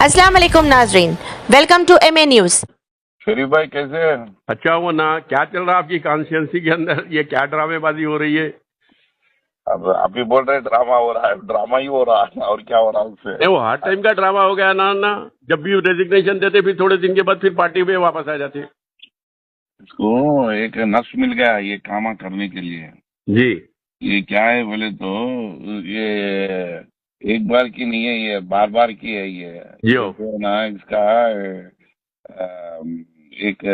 अस्सलाम वालेकुम नाजरीन, वेलकम टू एमए न्यूज। शरीफ भाई कैसे हैं? अच्छा हो ना, क्या चल रहा है आपकी कॉन्स्टिट्यूंसी के अंदर? ये क्या ड्रामेबाजी हो रही है? अब आप ही बोल रहे हैं ड्रामा हो रहा है, ड्रामा ही हो रहा है और क्या हो रहा है उससे? नहीं, वो हर टाइम का ड्रामा हो गया ना। जब भी रेजिग्नेशन देते फिर थोड़े दिन के बाद फिर पार्टी में वापस आ जाते। इसको एक नफ्स मिल गया ये कामा करने के लिए। जी ये क्या है बोले तो ये एक बार की नहीं है, ये बार बार की है। जी ये जो है ना इसका एक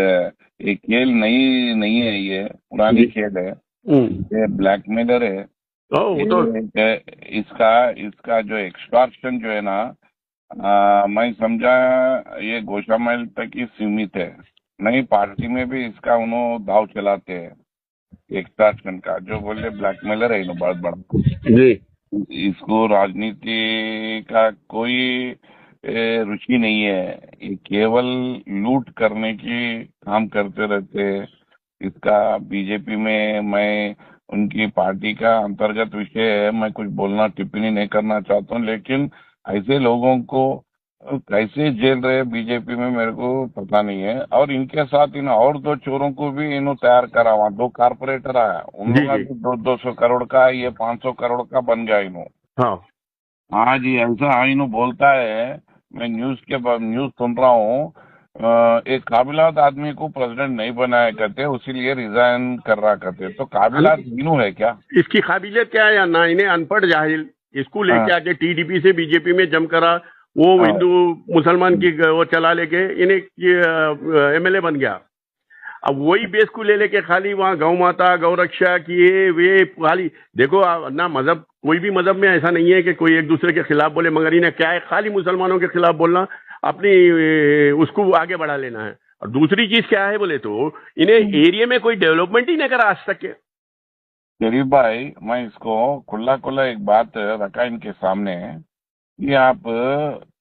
एक खेल नहीं नहीं है, ये पुरानी जी। खेल है। हम्म। ये ब्लैकमेलर है। वो तो ये इसका इसका जो एक्सटॉर्शन जो है ना, मैं समझा ये गोशामहल तक ही सीमित है। नई पार्टी में भी इसका उन्होंने दाव चलाते हैं एक्सटॉर्शन का, जो बोले ब्लैकमेलर है इन्हों बहुत बड़ा। जी इसको राजनीति का कोई रुचि नहीं है। ये केवल लूट करने की काम करते रहते हैं। इसका बीजेपी में मैं उनकी पार्टी का अंतर्गत विषय है, मैं कुछ बोलना टिप्पणी नहीं करना चाहता हूँ, लेकिन ऐसे लोगों को कैसे जेल रहे बीजेपी में मेरे को पता नहीं है। और इनके साथ इन और दो चोरों को भी इन्हों तैयार करा हुआ, दो कारपोरेटर आया, उन जी लोग का जी। भी 200 करोड़ का, ये 500 करोड़ का बन गया इन्हों। हाँ आज ये ऐसा इन्हों बोलता है, मैं न्यूज सुन रहा हूँ, एक काबिलात आदमी को प्रेसिडेंट नहीं बनाया करते, उसीलिए रिजाइन कर रहा करते। तो काबिलात इन्हों है क्या? इसकी काबिलियत क्या है या ना? इन्हें अनपढ़ जाहिल इसको हाँ, लेके आके टीडीपी से बीजेपी में जम करा, वो हाँ, हिंदू मुसलमान की वो चला लेके इन्हें एमएलए बन गया। अब वही बेस को ले लेके खाली वहाँ गौ माता गौ रक्षा किए वे खाली देखो ना, मजहब कोई भी मजहब में ऐसा नहीं है कि कोई एक दूसरे के खिलाफ बोले, मगर इन्हें क्या है, खाली मुसलमानों के खिलाफ बोलना, अपनी उसको आगे बढ़ा लेना है। और दूसरी चीज क्या है बोले तो इन्हें एरिया में कोई डेवलपमेंट ही नहीं करा आज तक के। शरीफ भाई मैं इसको खुला खुला एक बात रखा इनके सामने कि आप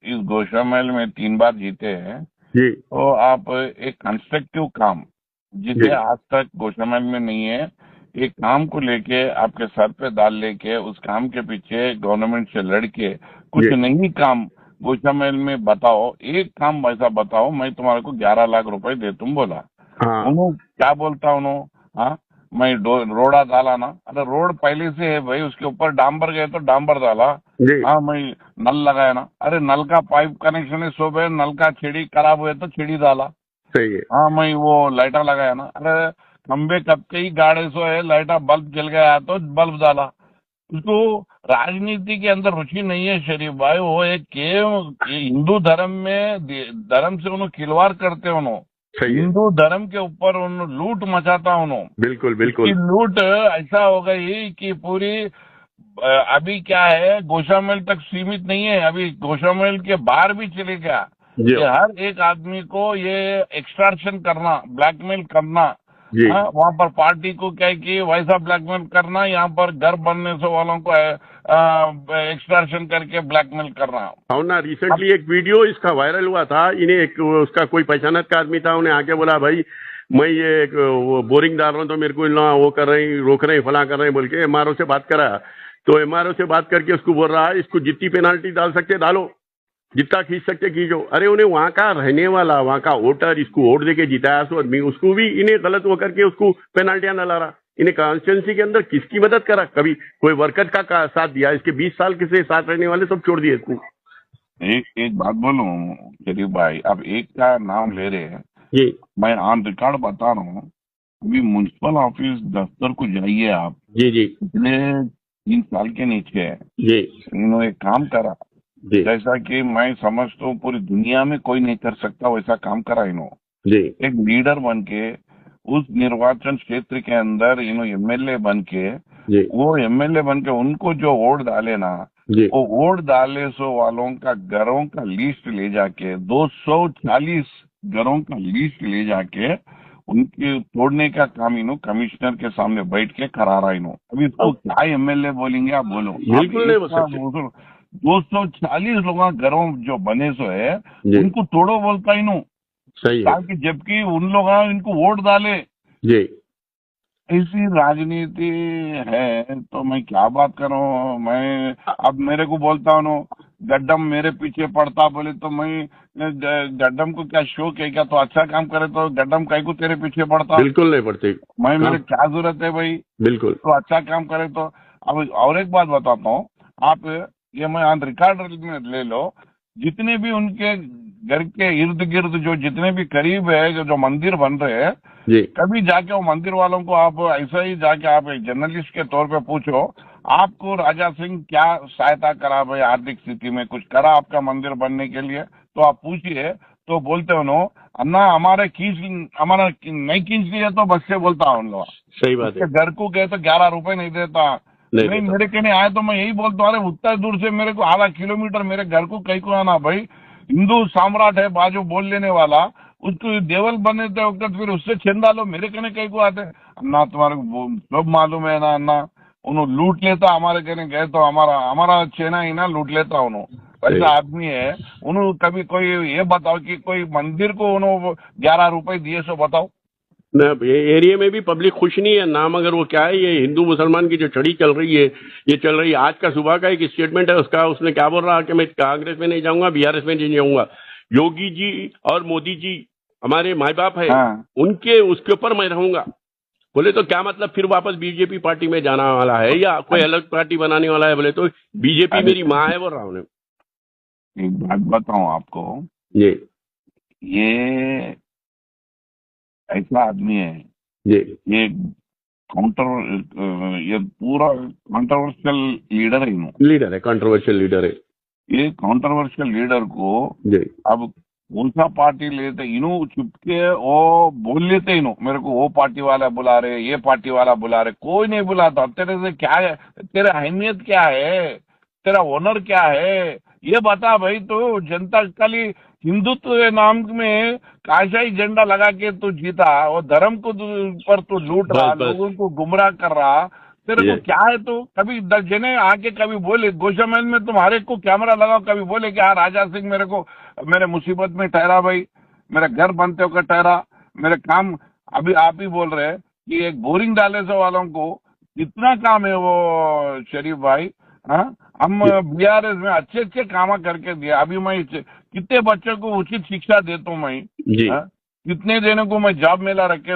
इस गोशामहल में 3 बार जीते हैं, जी तो आप एक कंस्ट्रक्टिव काम जिसे जी आज तक गोशामहल में नहीं है, एक काम को लेके आपके सर पे डाल लेके उस काम के पीछे गवर्नमेंट से लड़के कुछ जी। नई काम गोशामहल में बताओ, एक काम वैसा बताओ, मैं तुम्हारे को 11 लाख रुपए दे तुम बोला। हाँ उन्होंने क्या बोलता उन्होंने, हाँ मैं रोड़ा डाला ना, अरे रोड पहले से है भाई, उसके ऊपर डांबर गए तो डांबर डाला। जी। हाँ मैं नल लगाया ना, अरे नल का पाइप कनेक्शन है सो भाई, नल का छेड़ी खराब हुए तो छेड़ी डाला। सही है। हाँ मैं वो लाइटर लगाया ना, अरे खंबे कब के ही गाड़े सो है, लाइटर बल्ब जल गया तो बल्ब डाला। उसको राजनीति के अंदर रुचि नहीं है शरीफ भाई। वो एक हिंदू धर्म में धर्म से उन्होंने खिलवाड़ करते उन्होंने, सही है। हिंदू धर्म के ऊपर उन्होंने लूट मचाता उन्होंने। बिल्कुल इसकी बिल्कुल। लूट ऐसा हो गई कि पूरी अभी क्या है, गोशामहल तक सीमित नहीं है, अभी गोशामहल के बाहर भी चले गया। जी ये हर एक आदमी को ये एक्सटॉर्शन करना, ब्लैकमेल करना, जी। हाँ, वहाँ पर पार्टी को क्या है कि वैसा ब्लैकमेल करना, यहाँ पर घर बनने से वालों को एक्सटॉर्शन करके ब्लैकमेल करना। और ना रिसेंटली एक वीडियो इसका वायरल हुआ था, इन्हें एक उसका कोई पहचानत का आदमी था, उन्हें आके बोला भाई मैं ये एक वो बोरिंग डाल रहा हूँ तो मेरे को ना वो कर रहे हैं, रोक रहे हैं, फला कर रहे हैं बोल के एमआरओ से बात करा। तो एमआरओ से बात करके उसको बोल रहा है इसको जितनी पेनाल्टी डाल सकते डालो, जितना खींच सकते खींचो। अरे उन्हें वहां का रहने वाला, वहां का वोटर, इसको वोट देके जिताया सो आदमी, उसको भी इन्हें गलत वो करके उसको पेनाल्टियां न ला रहा। इन्हें कॉन्स्टिट्यूंसी के अंदर किसकी मदद करा? कभी कोई वर्कर का साथ दिया? इसके 20 साल के से साथ रहने वाले सब छोड़ दिए इसको। एक बात बोलूं शरीफ भाई, अब एक का नाम ले रहे हैं, जी मैं ऑन रिकॉर्ड बता रहा हूँ। अभी म्युनिसिपल ऑफिस दफ्तर को जाइए आप, जी जी पिछले 3 साल के नीचे जी इन्होंने एक काम करा, जी जैसा कि मैं समझता हूँ पूरी दुनिया में कोई नहीं कर सकता वैसा काम करा इन्होंने। जी एक लीडर बन के उस निर्वाचन क्षेत्र के अंदर इन्होंने एमएलए बन के, जी वो एमएलए बन के उनको जो वोट डाले ना, जी वो वोट डाले सो वालों का घरों का लिस्ट ले जाके 240 घरों का लिस्ट ले जाके उनके तोड़ने का काम इन्हों कमिश्नर के सामने बैठ के करा रहा इन्हों। अभी इसको क्या एमएलए बोलेंगे आप बोलो? बिल्कुल नहीं बोल सकते। 240 लोग घरों जो बने सो है जी उनको तोड़ो बोलता इन्हों, सही है। ताकि जबकि उन लोग इनको वोट डाले। जी ऐसी राजनीति है तो मैं क्या बात करूं। मैं अब मेरे को बोलता हूँ गड्ढम मेरे पीछे पड़ता बोले तो मैं गड्ढम को क्या शौक है क्या, तो अच्छा काम करे तो गड्ढम कहीं को तेरे पीछे पड़ता। बिल्कुल नहीं पड़ती। मैं मेरे हाँ, क्या जरूरत है भाई, बिल्कुल। तो अच्छा काम करे तो। अब और एक बात बताता हूँ, आप ये मैं ऑन रिकॉर्ड में ले लो, जितने भी उनके घर के इर्द गिर्द जो जितने भी करीब है जो मंदिर बन रहे हैं, जी कभी जाके वो मंदिर वालों को आप ऐसा ही जाके आप एक जर्नलिस्ट के तौर पे पूछो, आपको राजा सिंह क्या सहायता करा भाई, आर्थिक स्थिति में कुछ करा आपका मंदिर बनने के लिए, तो आप पूछिए तो बोलते हो नो अन्ना हमारा नहीं खींच लिए तो बस से बोलता उन लोग। सही बात उसके है। घर को गए तो 11 रुपए नहीं देता। नहीं नहीं देता। मेरे कहने आए तो मैं यही बोलता हूँ, अरे उतना दूर से मेरे को आधा किलोमीटर मेरे घर को कहीं को आना भाई, हिंदू सम्राट है बाजू बोल लेने वाला, उसको देवल बने थे वक्त फिर उससे छेंदा लो मेरे कहने कहीं को आते। अन्ना तुम्हारे को सब मालूम है ना अन्ना, उन्होंने लूट लेता हमारे कहने गए तो हमारा हमारा छेना ही ना लूट लेता उन्होंने। सही। ऐसा आदमी है। उन्होंने कभी कोई ये बताओ कि कोई मंदिर को उन्होंने 11 रुपए दिए, सो बताओ। न ये एरिया में भी पब्लिक खुश नहीं है। नाम अगर वो क्या है, ये हिंदू मुसलमान की जो छड़ी चल रही है, ये चल रही है। आज का सुबह का एक स्टेटमेंट है उसका, उसने क्या बोल रहा कि मैं कांग्रेस में नहीं जाऊंगा, बीआरएस में नहीं जाऊंगा। योगी जी और मोदी जी हमारे माई बाप है, हाँ उनके उसके ऊपर मैं रहूंगा। बोले तो क्या मतलब, फिर वापस बीजेपी पार्टी में जाना वाला है या कोई अलग पार्टी बनाने वाला है? बोले तो बीजेपी अरे मेरी माँ है बोल रहा हूँ। एक बात बताऊं आपको, जी ये ऐसा आदमी है, जी ये ये पूरा कंट्रोवर्शियल लीडर है इन्हों। लीडर है, कंट्रोवर्शियल लीडर है। ये कंट्रोवर्शियल लीडर को जी अब कौन सा पार्टी लेते इन्हों चुपके वो बोल लेते इन्हों, मेरे को वो पार्टी वाला बुला रहे, ये पार्टी वाला बुला रहे, कोई नहीं बुलाता। तेरे से क्या है, तेरा अहमियत क्या है, तेरा ओनर क्या है, ये बता भाई। तो जनता खाली हिंदुत्व के नाम में काशाई झंडा लगा के तू जीता, और धर्म को पर तू लूट रहा, बस बस लोगों को गुमराह कर रहा। तेरे को ये क्या है, तो कभी जने आके कभी बोले गोशा महल में तुम्हारे को कैमरा लगाओ, कभी बोले कि हाँ राजा सिंह मेरे को मेरे मुसीबत में ठहरा भाई, मेरे घर बनते होकर ठहरा, मेरे काम। अभी आप ही बोल रहे हैं कि एक बोरिंग डाले से वालों को कितना काम है वो शरीफ भाई। हाँ, हम जी बीआरएस में अच्छे अच्छे काम करके दिए। अभी मैं कितने बच्चों को उचित शिक्षा देता हूँ मैं। जी हाँ, कितने दिनों को मैं जॉब मेला रख के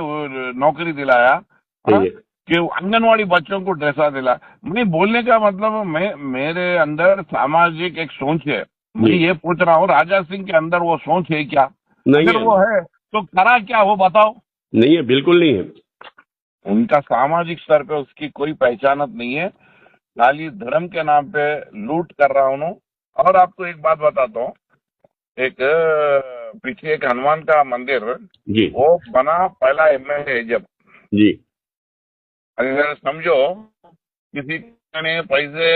नौकरी दिलाया। हाँ, सही है। कि आंगनवाड़ी बच्चों को ड्रेसा दिला। मैं बोलने का मतलब मैं मेरे अंदर सामाजिक एक सोच है। मैं जी ये पूछ रहा हूँ राजा सिंह के अंदर वो सोच है क्या? नहीं अगर है, वो है तो करा क्या वो बताओ। नहीं है, बिल्कुल नहीं है। उनका सामाजिक स्तर पे उसकी कोई पहचानत नहीं है, खाली धर्म के नाम पे लूट कर रहा हूँ। और आपको एक बात बताता हूँ, एक पीछे एक हनुमान का मंदिर जी वो बना पहला एमएलए जब, जी अगर समझो किसी ने पैसे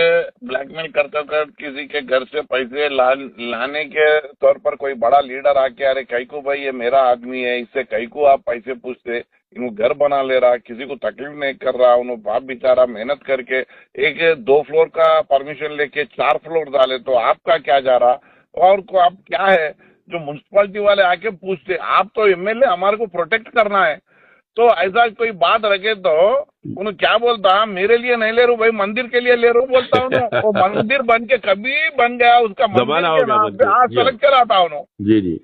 ब्लैकमेल करते कर किसी के घर से पैसे लाने के तौर पर कोई बड़ा लीडर आके अरे कई को भाई ये मेरा आदमी है, इससे कई को आप पैसे पूछते, इन्हों घर बना ले रहा, किसी को तकलीफ नहीं कर रहा, उन्होंने बाप बेचारा मेहनत करके एक 2 फ्लोर का परमिशन लेके 4 फ्लोर डाले, तो आपका क्या जा रहा? और को आप क्या है जो म्युनिसिपालिटी वाले आके पूछते, आप तो एमएलए हमारे को प्रोटेक्ट करना है, तो ऐसा कोई बात रखे तो उन्हें क्या बोलता, मेरे लिए नहीं ले रू भाई मंदिर के लिए ले रू बोलता हूँ। वो मंदिर बन के कभी बन गया उसका मंदिर जमाना हो के गया नाम पे मंदिर। आज जी सड़क चलाता हूँ। जी जी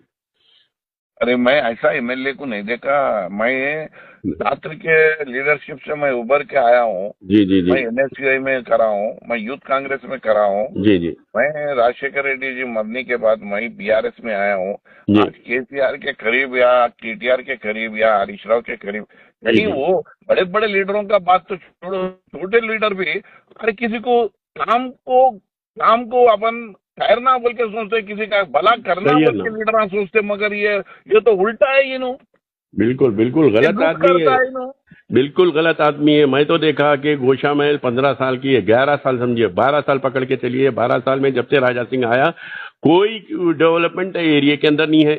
अरे मैं ऐसा एमएलए को नहीं देखा। मैं छात्र के लीडरशिप से मैं उभर के आया हूँ। जी जी मैं जी एनएसयूआई में करा हूँ, मैं यूथ कांग्रेस में करा हूँ, जी जी मैं राजशेखर रेड्डी जी मरने के बाद मैं बीआरएस में आया हूँ। जी आज केसीआर के करीब या केटीआर के करीब या हरीश राव के करीब, जी कहीं जी वो बड़े बड़े लीडरों का बात तो छोड़ो, छोटे लीडर भी अरे किसी को काम को अपन ठहरना बोल के सोचते, किसी का भला करना सही है बोल ना। के लीडर सोचते, मगर ये तो उल्टा है इन्हों, बिल्कुल बिल्कुल ये गलत लूट आदमी करता है। है इन्हों। बिल्कुल गलत आदमी है। मैं तो देखा कि गोशा महल 15 साल की है, 11 साल समझिए, 12 साल पकड़ के चलिए। 12 साल में जब से राजा सिंह आया कोई डेवलपमेंट एरिया के अंदर नहीं है,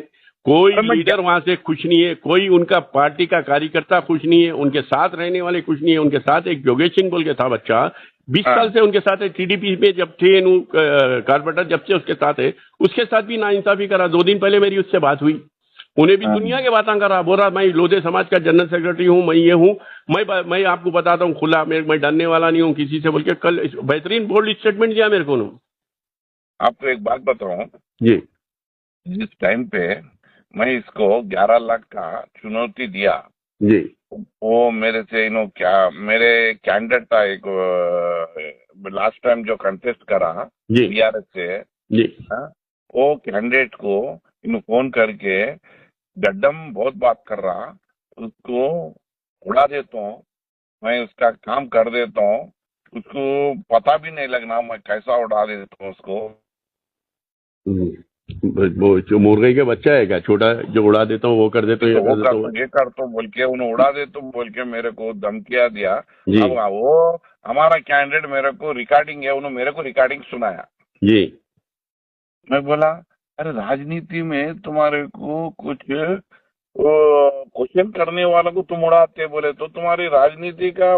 कोई अरे मैं लीडर वहां से खुश नहीं है, कोई उनका पार्टी का कार्यकर्ता खुश नहीं है, उनके साथ रहने वाले खुश नहीं है। उनके साथ एक योगेश सिंह बोल के था बच्चा, 20 साल से उनके साथ है, टीडीपी में जब थे कारपोरेटर जब से उसके साथ है, उसके साथ भी नाइंसाफी करा। 2 दिन पहले मेरी उससे बात हुई, उन्हें भी दुनिया के बातें कर रहा, बोल रहा मैं लोधे समाज का जनरल सेक्रेटरी हूँ, मैं ये हूँ, मैं आपको बताता हूँ खुला, मैं डरने वाला नहीं हूँ किसी से, बोल के कल बेहतरीन बोल्ड स्टेटमेंट दिया मेरे को। आपको एक बात बताऊं, जी जिस टाइम पे मैं इसको 11 लाख का चुनौती दिया, जी वो मेरे से क्या मेरे कैंडिडेट था एक, लास्ट टाइम जो कंटेस्ट करा जी बीआरएस से, जी हाँ, वो कैंडिडेट को फोन करके गड्डम बहुत बात कर रहा, उसको उड़ा देता हूँ, मैं उसका काम कर देता हूँ, उसको पता भी नहीं लगना मैं कैसा उड़ा देता हूँ उसको। वो जो मुर्गे का बच्चा है क्या, छोटा, जो उड़ा देता हूँ वो कर देता हूँ, ये तो वो कर कर देता तो हूँ। ये कर तो बोल के उन्हें उड़ा दे तो बोल के मेरे को धमकियां दिया। जी अब वो हमारा कैंडिडेट मेरे को रिकॉर्डिंग है, उन्होंने मेरे को रिकॉर्डिंग सुनाया। जी मैं बोला अरे राजनीति में तुम्हारे को कुछ क्वेश्चन करने वालों को तुम उड़ाते बोले तो तुम्हारी राजनीति का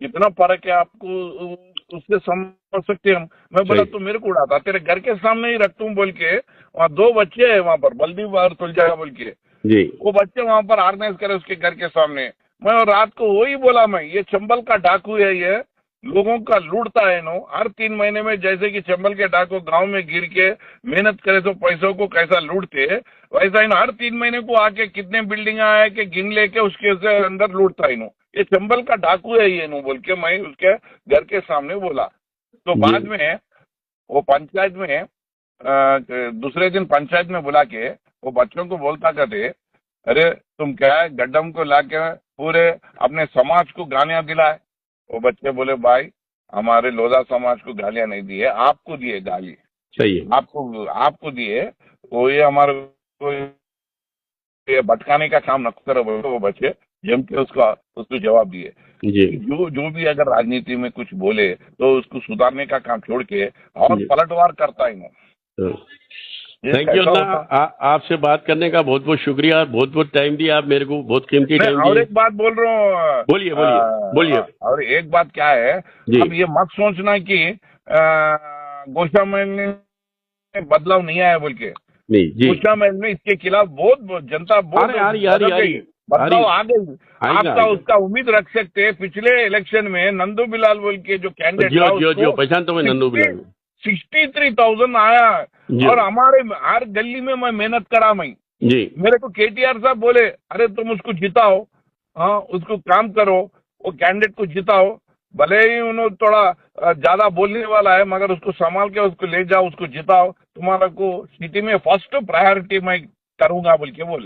कितना फर्क है आपको उससे समझ सकते हम। मैं बोला सही। तो मेरे को उड़ाता, तेरे घर के सामने ही रखता हूँ बोल के, वहाँ 2 बच्चे हैं वहां पर, बलदीप और तुलजा बोल के, जी वो बच्चे वहां पर ऑर्गेनाइज करे उसके घर के सामने। मैं रात को वही बोला, मैं ये चंबल का डाकू है, ये लोगों का लूटता है नो, हर 3 महीने में जैसे कि चंबल के डाकू गांव में गिर के मेहनत करे तो पैसों को कैसा लूटते, वैसा इन हर 3 महीने को आके कितने बिल्डिंग आए के गिन लेके उसके से अंदर लूटता है नो, ये चंबल का डाकू है ये नो बोल के मैं उसके घर के सामने बोला। तो जी बाद में वो पंचायत में दूसरे दिन पंचायत में बुला के वो बच्चों को बोलता कहते, अरे तुम क्या है गड्ढम को लाके पूरे अपने समाज को गालियां दिलाए। वो बच्चे बोले भाई हमारे लोधा समाज को गालियां नहीं दी है, आपको दिए गाली, सही है। आपको दिए, वो ये हमारे को ये भटकाने का काम न करो बोले तो वो बच्चे जम के उसको जवाब दिए। जी जो भी अगर राजनीति में कुछ बोले तो उसको सुधारने का काम छोड़ के और जी पलटवार करता है वो। ये थैंक यू कैसा अल्लाह, होता? आपसे बात करने का बहुत बहुत शुक्रिया, बहुत बहुत टाइम दिया आप मेरे को, बहुत कीमती मैं टाइम और दिए। एक बात बोल रहा हूँ, बोलिए बोलिए बोलिए। और एक बात क्या है, जी अब ये मत सोचना कि गोशा महल में बदलाव नहीं आया बोल के। नहीं जी, गोशा महल में इसके खिलाफ बहुत जनता बहुत आ रही बदल गई, बदलाव आ गई। आएगा आपका उसका उम्मीद रख सकते हैं। पिछले इलेक्शन में नंदू बिलाल बोल के जो कैंडिडेट था जो पहचान तो मैं नंदू बिलाल 63,000 आया, जी और हमारे हर गली में मैं मेहनत करा मैं। जी मेरे को केटीआर साहब बोले अरे तुम उसको जिताओ, हाँ उसको काम करो, वो कैंडिडेट को जिताओ, भले ही उन्होंने थोड़ा ज्यादा बोलने वाला है मगर उसको संभाल के उसको ले जाओ, उसको जिताओ, तुम्हारा को सिटी में फर्स्ट प्रायोरिटी मैं करूंगा बोल के बोले।